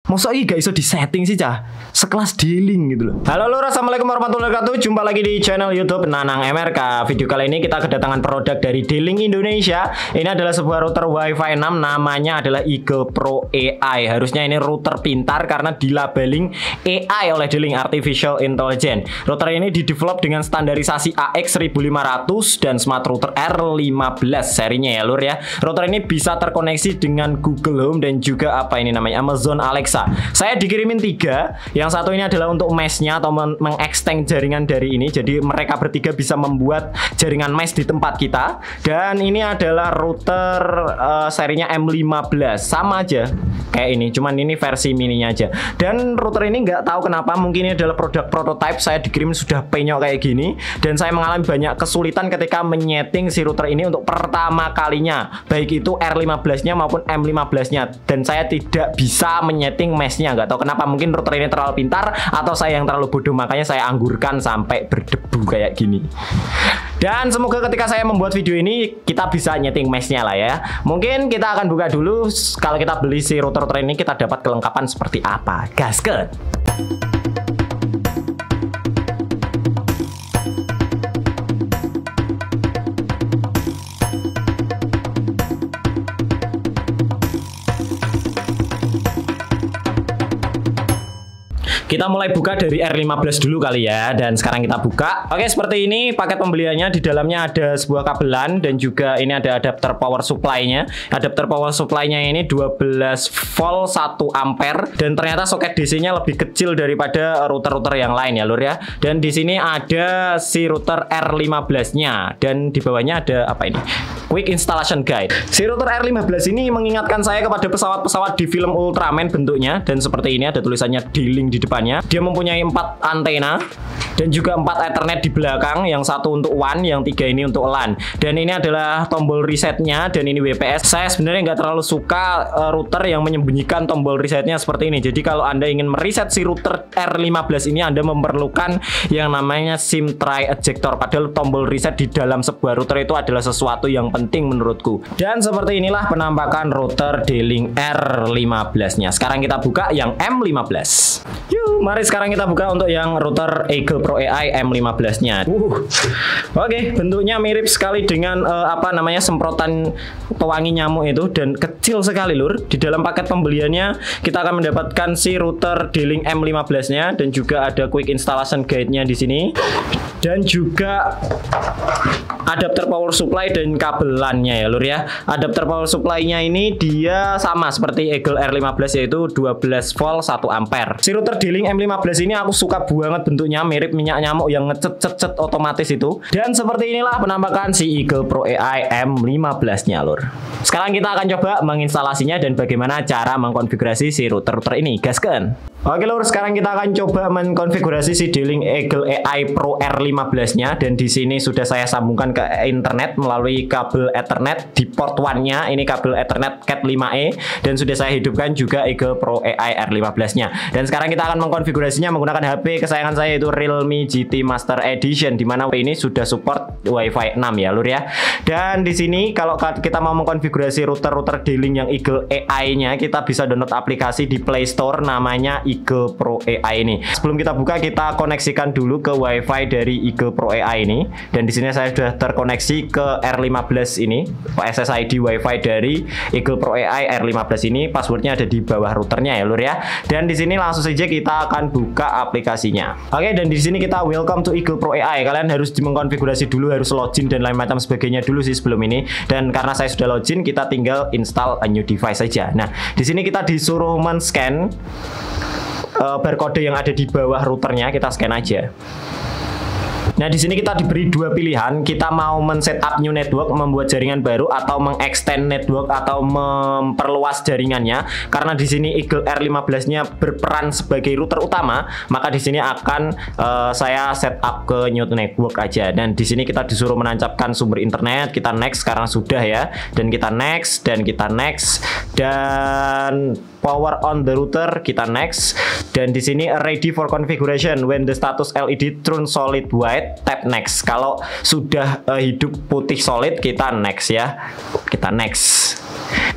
Masa ini gak iso disetting sih cah? Sekelas D-Link gitu loh. Halo lur, assalamualaikum warahmatullahi wabarakatuh. Jumpa lagi di channel YouTube Nanang MRK. Video kali ini kita kedatangan produk dari D-Link Indonesia. Ini adalah sebuah router Wi-Fi 6. Namanya adalah Eagle Pro AI. Harusnya ini router pintar karena dilabeling AI oleh D-Link, Artificial Intelligence. Router ini didevelop dengan standarisasi AX1500 dan Smart Router R15 serinya ya lur ya. Router ini bisa terkoneksi dengan Google Home dan juga apa ini namanya Amazon Alexa. Saya dikirimin 3. Yang satu ini adalah untuk mesh-nya atau mengextend jaringan dari ini. Jadi mereka bertiga bisa membuat jaringan mesh di tempat kita. Dan ini adalah router serinya M15. Sama aja kayak ini, cuman ini versi mininya aja. Dan router ini nggak tahu kenapa, mungkin ini adalah produk prototype. Saya dikirim sudah penyok kayak gini. Dan saya mengalami banyak kesulitan ketika menyeting si router ini untuk pertama kalinya, baik itu R15-nya maupun M15-nya. Dan saya tidak bisa menyeting mesh-nya, nggak tahu kenapa, mungkin router ini terlalu pintar atau saya yang terlalu bodoh, makanya saya anggurkan sampai berdebu kayak gini. Dan semoga ketika saya membuat video ini kita bisa nyeting mesh-nya lah ya. Mungkin kita akan buka dulu kalau kita beli si router ini kita dapat kelengkapan seperti apa. Gasket. Kita mulai buka dari R15 dulu kali ya. Dan sekarang kita buka. Oke, seperti ini paket pembeliannya. Di dalamnya ada sebuah kabelan dan juga ini ada adapter power supply-nya. Adapter power supply-nya ini 12 volt 1 ampere dan ternyata soket DC-nya lebih kecil daripada router-router yang lain ya lur ya. Dan di sini ada si router R15-nya dan di bawahnya ada apa ini? Quick Installation Guide. Si router R15 ini mengingatkan saya kepada pesawat-pesawat di film Ultraman bentuknya, dan seperti ini ada tulisannya D-Link di depannya. Dia mempunyai 4 antena dan juga 4 Ethernet di belakang, yang satu untuk WAN, yang 3 ini untuk LAN. Dan ini adalah tombol resetnya dan ini WPS. Saya sebenarnya nggak terlalu suka router yang menyembunyikan tombol resetnya seperti ini. Jadi kalau Anda ingin mereset si router R15 ini, Anda memerlukan yang namanya SIM tray ejector. Padahal tombol reset di dalam sebuah router itu adalah sesuatu yang penting menurutku. Dan seperti inilah penampakan router D-Link R15-nya. Sekarang kita buka yang M15. Yuk, mari sekarang kita buka untuk yang router Eagle Pro AI M15-nya. Oke, bentuknya mirip sekali dengan apa namanya semprotan pewangi nyamuk itu, dan kecil sekali lur. Di dalam paket pembeliannya kita akan mendapatkan si router D-Link M15-nya dan juga ada quick installation guide-nya di sini. Dan juga adapter power supply dan kabelannya ya lur ya. Adapter power supply-nya ini dia sama seperti Eagle R15, yaitu 12 volt 1 ampere. Si router D-Link M15 ini aku suka banget bentuknya, mirip minyak nyamuk yang ngecet-cet otomatis itu. Dan seperti inilah penampakan si Eagle Pro AI M15-nya lur. Sekarang kita akan coba menginstalasinya dan bagaimana cara mengkonfigurasi si router ini. Gaskan. Oke lur, sekarang kita akan coba mengkonfigurasi si D-Link Eagle AI Pro R15-nya, dan di sini sudah saya sambungkan ke internet melalui kabel Ethernet di port 1-nya. Ini kabel Ethernet Cat 5e dan sudah saya hidupkan juga Eagle Pro AI R15-nya. Dan sekarang kita akan mengkonfigurasinya menggunakan HP kesayangan saya, yaitu Realme GT Master Edition, di mana ini sudah support Wi-Fi 6 ya lur ya. Dan di sini kalau kita mau mengkonfigurasi router D-Link yang Eagle AI-nya, kita bisa download aplikasi di Play Store namanya Eagle Pro AI ini. Sebelum kita buka, kita koneksikan dulu ke Wi-Fi dari Eagle Pro AI ini. Dan di sini saya sudah terkoneksi ke R15 ini, SSID Wi-Fi dari Eagle Pro AI R15 ini. Passwordnya ada di bawah routernya ya lur ya. Dan di sini langsung saja kita akan buka aplikasinya. Oke, dan di sini kita welcome to Eagle Pro AI. Kalian harus mengkonfigurasi dulu, harus login dan lain macam sebagainya dulu sih sebelum ini. Dan karena saya sudah login, kita tinggal install a new device saja. Nah, di sini kita disuruh men-scan barcode yang ada di bawah routernya. Kita scan aja. Nah, di sini kita diberi dua pilihan. Kita mau men-setup new network, membuat jaringan baru, atau meng-extend network atau memperluas jaringannya. Karena di sini Eagle R15-nya berperan sebagai router utama, maka di sini akan saya setup ke new network aja. Dan di sini kita disuruh menancapkan sumber internet. Kita next sekarang sudah ya. Dan kita next dan kita next dan power on the router kita next. Dan di sini ready for configuration. When the status LED turn solid white, tap next. Kalau sudah hidup putih solid kita next ya. Kita next.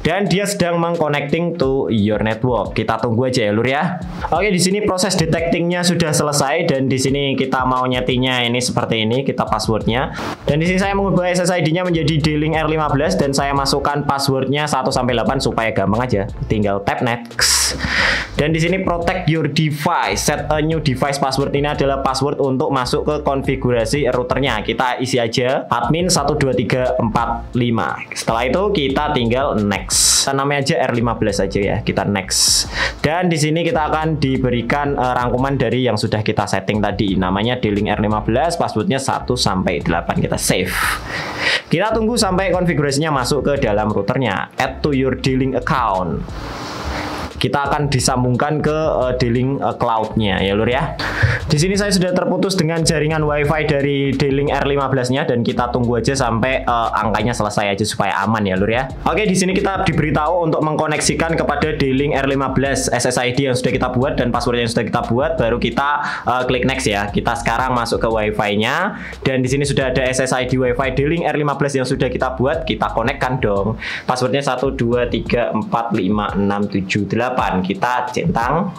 Dan dia sedang mengconnecting to your network. Kita tunggu aja ya lur ya. Oke, di sini proses detectingnya sudah selesai dan di sini kita mau nyetingnya ini seperti ini, kita passwordnya. Dan di sini saya mengubah SSID-nya menjadi D-Link R15 dan saya masukkan passwordnya 1 sampai 8 supaya gampang aja. Tinggal tap next. Dan di sini protect your device, set a new device password ini adalah password untuk masuk ke konfigurasi routernya. Kita isi aja admin 12345. Setelah itu kita tinggal next. Kita namanya aja R15 aja ya. Kita next. Dan di sini kita akan diberikan rangkuman dari yang sudah kita setting tadi. Namanya D-Link R15, passwordnya 1 sampai 8. Kita save. Kita tunggu sampai konfigurasinya masuk ke dalam routernya. Add to your D-Link account. Kita akan disambungkan ke D-Link cloud-nya ya lur ya. Di sini saya sudah terputus dengan jaringan WiFi dari D-Link R15-nya dan kita tunggu aja sampai angkanya selesai aja supaya aman ya lur ya. Oke, di sini kita diberitahu untuk mengkoneksikan kepada D-Link R15 SSID yang sudah kita buat dan password yang sudah kita buat, baru kita klik next ya. Kita sekarang masuk ke WiFi-nya dan di sini sudah ada SSID WiFi D-Link R15 yang sudah kita buat, kita konekkan dong. Passwordnya 1234567 kita centang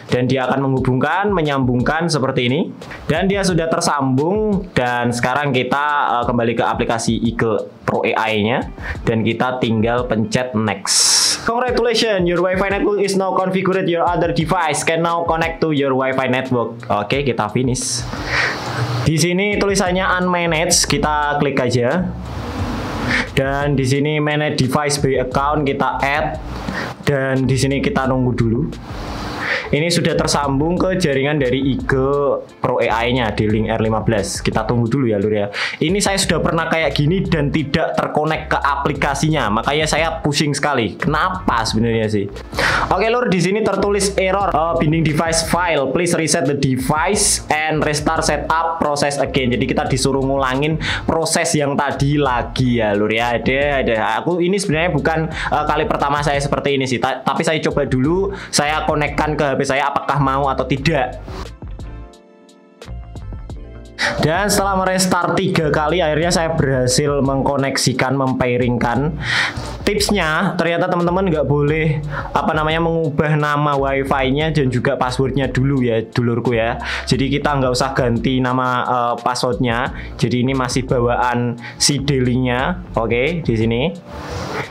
dan dia akan menghubungkan, menyambungkan seperti ini dan dia sudah tersambung. Dan sekarang kita kembali ke aplikasi Eagle Pro AI-nya dan kita tinggal pencet next. Congratulations, your Wi-Fi network is now configured. Your other device can now connect to your Wi-Fi network. Oke, kita finish. Di sini tulisannya unmanaged, kita klik aja. Dan di sini manage device by account kita add. Dan di sini kita nunggu dulu. Ini sudah tersambung ke jaringan dari Eagle Pro AI-nya D-Link R15. Kita tunggu dulu ya lur ya. Ini saya sudah pernah kayak gini dan tidak terkonek ke aplikasinya. Makanya saya pusing sekali. Kenapa sebenarnya sih? Oke lur, di sini tertulis error binding device file. Please reset the device and restart setup process again. Jadi kita disuruh ngulangin proses yang tadi lagi ya lur ya. Ada. Aku ini sebenarnya bukan kali pertama saya seperti ini sih. Tapi saya coba dulu, saya konekkan ke HP saya apakah mau atau tidak. Dan setelah merestart 3 kali akhirnya saya berhasil mengkoneksikan, mempairingkan. Tipsnya ternyata teman-teman nggak boleh mengubah nama WiFi-nya dan juga passwordnya dulu ya dulurku ya. Jadi kita nggak usah ganti nama passwordnya. Jadi ini masih bawaan si D-Link-nya. Oke, di sini.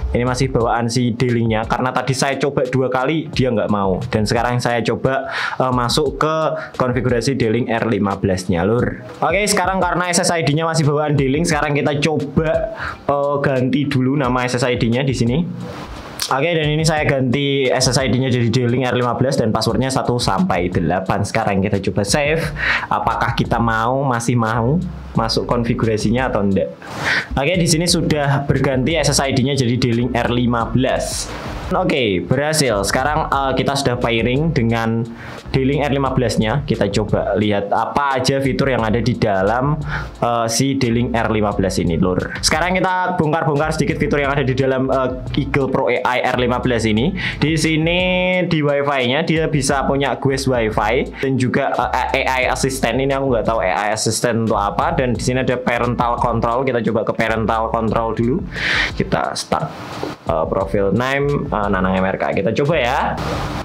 Ini masih bawaan si D-Link-nya karena tadi saya coba 2 kali dia nggak mau. Dan sekarang saya coba masuk ke konfigurasi D-Link R15-nya lur. Oke, sekarang karena SSID-nya masih bawaan D-Link, sekarang kita coba ganti dulu nama SSID-nya di sini. Oke, dan ini saya ganti SSID-nya jadi D-Link R15 dan passwordnya 1 sampai 8. Sekarang kita coba save. Apakah kita masih mau masuk konfigurasinya atau enggak? Oke, di sini sudah berganti SSID-nya jadi D-Link R15. Oke, berhasil. Sekarang kita sudah pairing dengan D-Link R15-nya. Kita coba lihat apa aja fitur yang ada di dalam si D-Link R15 ini, lur. Sekarang kita bongkar-bongkar sedikit fitur yang ada di dalam Eagle Pro AI R15 ini. Di sini di WiFi-nya dia bisa punya Guest WiFi dan juga AI Assistant. Ini aku nggak tahu AI Assistant itu apa. Dan di sini ada Parental Control. Kita coba ke Parental Control dulu. Kita start profile name Nanang MRK. Kita coba ya.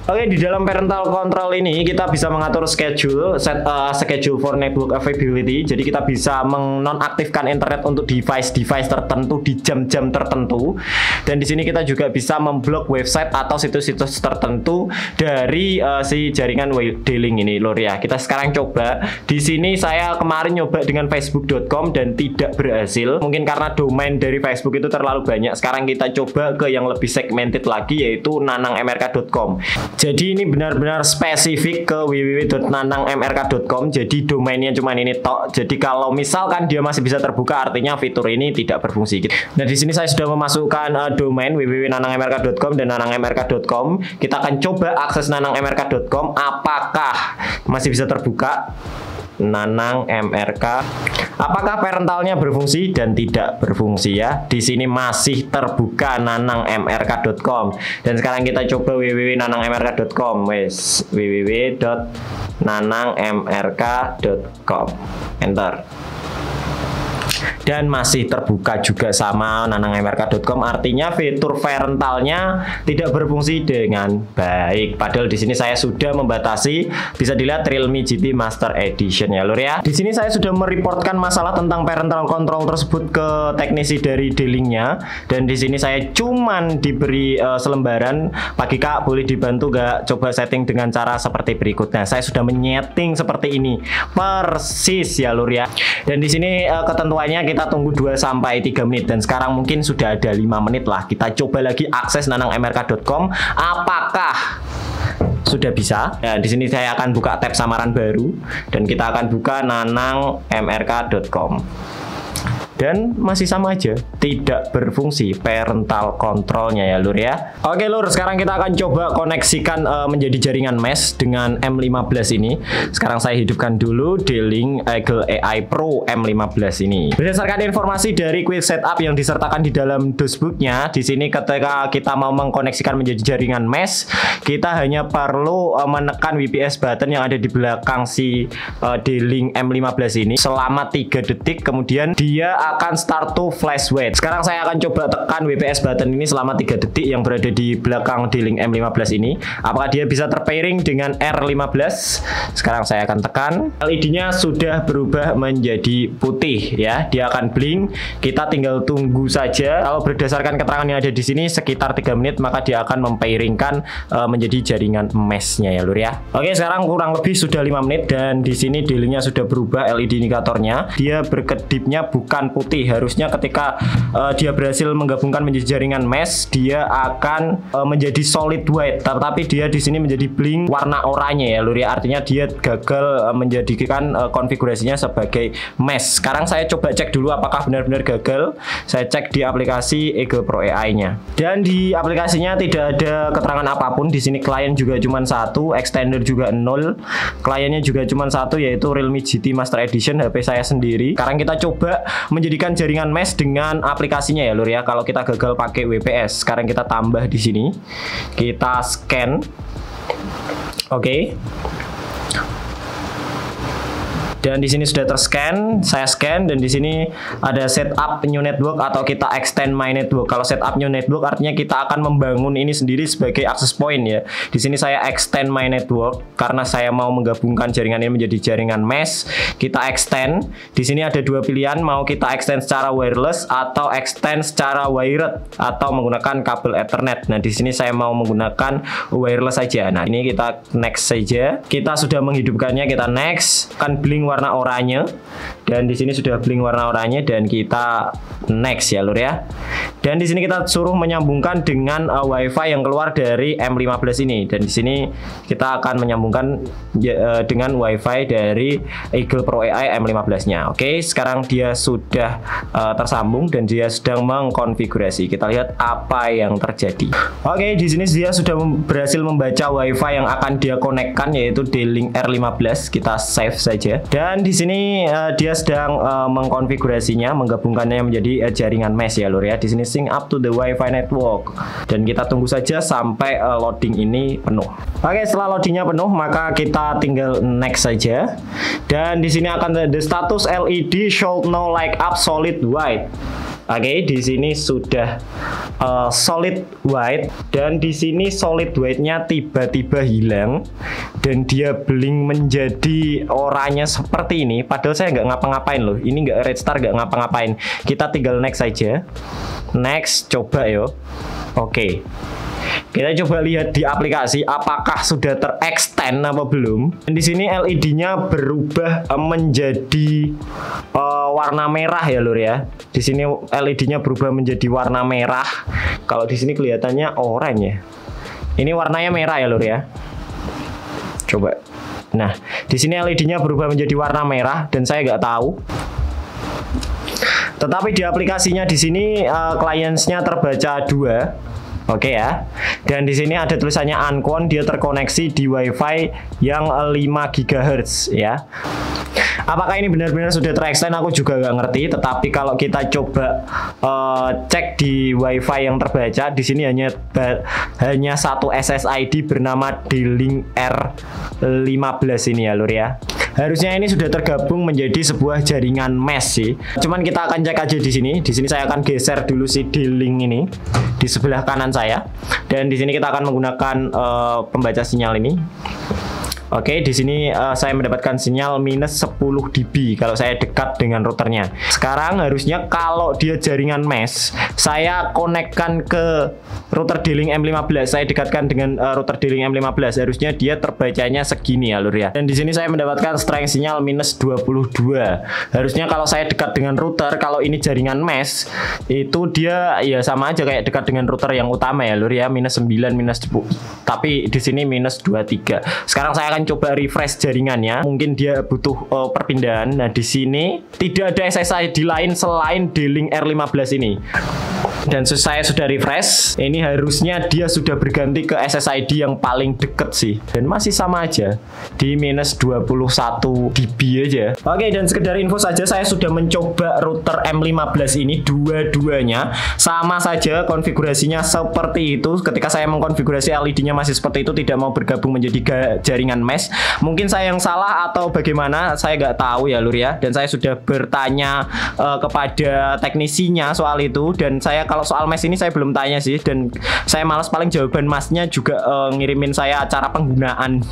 Oke, di dalam Parental Control ini kita bisa mengatur schedule, set schedule for network availability. Jadi kita bisa menonaktifkan internet untuk device-device tertentu di jam-jam tertentu. Dan di sini kita juga bisa memblok website atau situs-situs tertentu dari si jaringan D-Link ini, lur ya. Kita sekarang coba. Di sini saya kemarin nyoba dengan facebook.com dan tidak berhasil. Mungkin karena domain dari Facebook itu terlalu banyak. Sekarang kita coba ke yang lebih segmented lagi, yaitu nanangmrk.com. Jadi ini benar-benar spesifik ke www.nanangmrk.com. Jadi domainnya cuma ini tok. Jadi kalau misalkan dia masih bisa terbuka, artinya fitur ini tidak berfungsi. Nah, di sini saya sudah memasukkan domain www.nanangmrk.com dan nanangmrk.com. Kita akan coba akses nanangmrk.com apakah masih bisa terbuka. Nanang MRK. Apakah parentalnya berfungsi dan tidak berfungsi ya? Di sini masih terbuka nanangmrk.com. Dan sekarang kita coba www.nanangmrk.com. Wes, www.nanangmrk.com. Enter. dan masih terbuka juga sama nanangmrk.com. Artinya fitur parentalnya tidak berfungsi dengan baik. Padahal di sini saya sudah membatasi, bisa dilihat Realme GT Master Edition ya lur ya. Di sini saya sudah mereportkan masalah tentang parental control tersebut ke teknisi dari D-Link-nya, dan di sini saya cuman diberi selembaran. Pagi Kak, boleh dibantu gak coba setting dengan cara seperti berikutnya. Saya sudah menyeting seperti ini persis ya lur ya. Dan di sini ketentuannya kita tunggu 2 sampai 3 menit, dan sekarang mungkin sudah ada 5 menit lah. Kita coba lagi akses nanangmrk.com, apakah sudah bisa. Nah, di sini saya akan buka tab samaran baru dan kita akan buka nanangmrk.com. Dan masih sama aja, tidak berfungsi parental controlnya ya lur ya. Oke lur, sekarang kita akan coba koneksikan menjadi jaringan mesh dengan M15 ini. Sekarang saya hidupkan dulu D-Link Eagle AI Pro M15 ini. Berdasarkan informasi dari quick setup yang disertakan di dalam dosbooknya, di sini ketika kita mau mengkoneksikan menjadi jaringan mesh, kita hanya perlu menekan WPS button yang ada di belakang si D-Link M15 ini selama 3 detik, kemudian dia akan start to flash wait. Sekarang saya akan coba tekan WPS button ini selama 3 detik yang berada di belakang D-Link M15 ini. Apakah dia bisa terpairing dengan R15? Sekarang saya akan tekan. LED-nya sudah berubah menjadi putih ya. Dia akan blink. Kita tinggal tunggu saja. Kalau berdasarkan keterangan yang ada di sini sekitar 3 menit, maka dia akan mempairingkan menjadi jaringan mesh-nya ya lur ya. Oke, sekarang kurang lebih sudah 5 menit dan di sini D-Link-nya sudah berubah LED indikatornya. Dia berkedipnya bukan putih. Harusnya ketika dia berhasil menggabungkan menjadi jaringan mesh, dia akan menjadi solid white, tetapi dia di sini menjadi blink warna oranye ya lur ya. Artinya dia gagal menjadikan konfigurasinya sebagai mesh. Sekarang saya coba cek dulu apakah benar-benar gagal. Saya cek di aplikasi Eagle Pro AI-nya, dan di aplikasinya tidak ada keterangan apapun. Di sini klien juga cuma 1, extender juga 0, kliennya juga cuma 1, yaitu Realme GT Master Edition, HP saya sendiri. Sekarang kita coba menjadikan jaringan mesh dengan aplikasinya ya lur ya. Kalau kita gagal pakai WPS, sekarang kita tambah di sini, kita scan. Oke. Dan di sini sudah terscan, saya scan, dan di sini ada setup new network atau kita extend my network. Kalau setup new network artinya kita akan membangun ini sendiri sebagai access point ya. Di sini saya extend my network karena saya mau menggabungkan jaringan ini menjadi jaringan mesh. Kita extend. Di sini ada 2 pilihan, mau kita extend secara wireless atau extend secara wired atau menggunakan kabel Ethernet. Nah, di sini saya mau menggunakan wireless saja. Nah, ini kita next saja. Kita sudah menghidupkannya, kita next. Kan blink warna oranye, dan di sini sudah blink warna oranye, dan kita next ya lur ya. Dan di sini kita suruh menyambungkan dengan WiFi yang keluar dari M15 ini, dan di sini kita akan menyambungkan dengan WiFi dari Eagle Pro AI M15-nya. Oke, sekarang dia sudah tersambung dan dia sedang mengkonfigurasi. Kita lihat apa yang terjadi. Oke, di sini dia sudah berhasil membaca WiFi yang akan dia konekkan, yaitu D-Link R15. Kita save saja. Dan di sini dia sedang mengkonfigurasinya, menggabungkannya menjadi jaringan mesh ya lur ya. Di sini sync up to the Wi-Fi network. Dan kita tunggu saja sampai loading ini penuh. Oke, setelah loadingnya penuh, maka kita tinggal next saja. Dan di sini akan ada status LED should now light up solid white. Oke, di sini sudah solid white, dan di sini solid white-nya tiba-tiba hilang dan dia blink menjadi oranye seperti ini. Padahal saya nggak ngapa-ngapain loh. Ini nggak red star, nggak ngapa-ngapain. Kita tinggal next saja. Next, coba yo. Oke. Kita coba lihat di aplikasi apakah sudah terextend apa belum. Dan di sini LED-nya berubah menjadi warna merah ya lur ya. Di sini LED-nya berubah menjadi warna merah. Kalau di sini kelihatannya oranye ya. Ini warnanya merah ya lur ya. Coba. Nah, di sini LED-nya berubah menjadi warna merah dan saya nggak tahu. Tetapi di aplikasinya di sini clients-nya terbaca 2. Oke ya. Dan di sini ada tulisannya uncon, dia terkoneksi di WiFi yang 5 GHz ya. Apakah ini benar-benar sudah terextend? Aku juga nggak ngerti. Tetapi kalau kita coba cek di WiFi yang terbaca, di sini hanya satu SSID bernama D-Link R15 ini ya lur ya. Harusnya ini sudah tergabung menjadi sebuah jaringan mesh sih. Cuman kita akan cek aja di sini. Di sini saya akan geser dulu si D-Link ini di sebelah kanan saya. Dan di sini kita akan menggunakan pembaca sinyal ini. Oke, di sini saya mendapatkan sinyal minus 10 dB kalau saya dekat dengan routernya. Sekarang harusnya kalau dia jaringan mesh, saya konekkan ke router D-Link M15. Saya dekatkan dengan router D-Link M15. Harusnya dia terbacanya segini ya, Lur ya. Dan di sini saya mendapatkan strength sinyal minus 22. Harusnya kalau saya dekat dengan router, kalau ini jaringan mesh, itu dia ya sama aja kayak dekat dengan router yang utama ya, Lur ya. Minus 9, minus 10. Tapi di sini minus 23. Sekarang saya akan coba refresh jaringannya, mungkin dia butuh perpindahan. Nah, di sini tidak ada SSID lain selain D-Link R15 ini. Dan saya sudah refresh, ini harusnya dia sudah berganti ke SSID yang paling deket sih. Dan masih sama aja, di minus 21 dB aja. Oke, dan sekedar info saja, saya sudah mencoba router M15 ini dua-duanya. Sama saja konfigurasinya seperti itu. Ketika saya mengkonfigurasi LED-nya masih seperti itu, tidak mau bergabung menjadi jaringan mesh. Mungkin saya yang salah atau bagaimana, saya nggak tahu ya, Lur ya. Dan saya sudah bertanya kepada teknisinya soal itu. Dan saya kalau soal mesh ini saya belum tanya sih, dan saya malas, paling jawaban masnya juga ngirimin saya cara penggunaan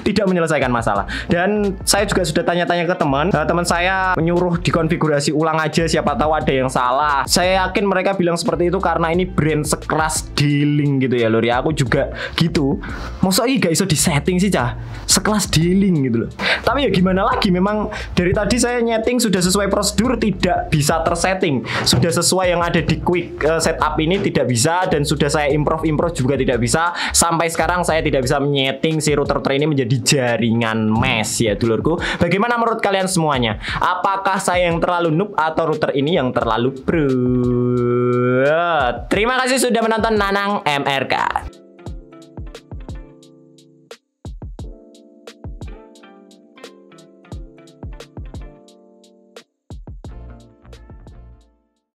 tidak menyelesaikan masalah. Dan saya juga sudah tanya-tanya ke teman saya menyuruh dikonfigurasi ulang aja, siapa tahu ada yang salah. Saya yakin mereka bilang seperti itu karena ini brand sekeras D-Link gitu ya, Lur ya. Aku juga gitu, masa ini gak iso disetting sih cah, sekelas D-Link gitu loh. Tapi ya gimana lagi, memang dari tadi saya nyeting sudah sesuai prosedur, tidak bisa tersetting. Sudah sesuai yang ada di quick setup ini tidak bisa, dan sudah saya improve juga tidak bisa. Sampai sekarang saya tidak bisa menyeting si router ini menjadi jaringan mesh ya, dulurku. Bagaimana menurut kalian semuanya? Apakah saya yang terlalu noob atau router ini yang terlalu pro? Terima kasih sudah menonton Nanang MRK.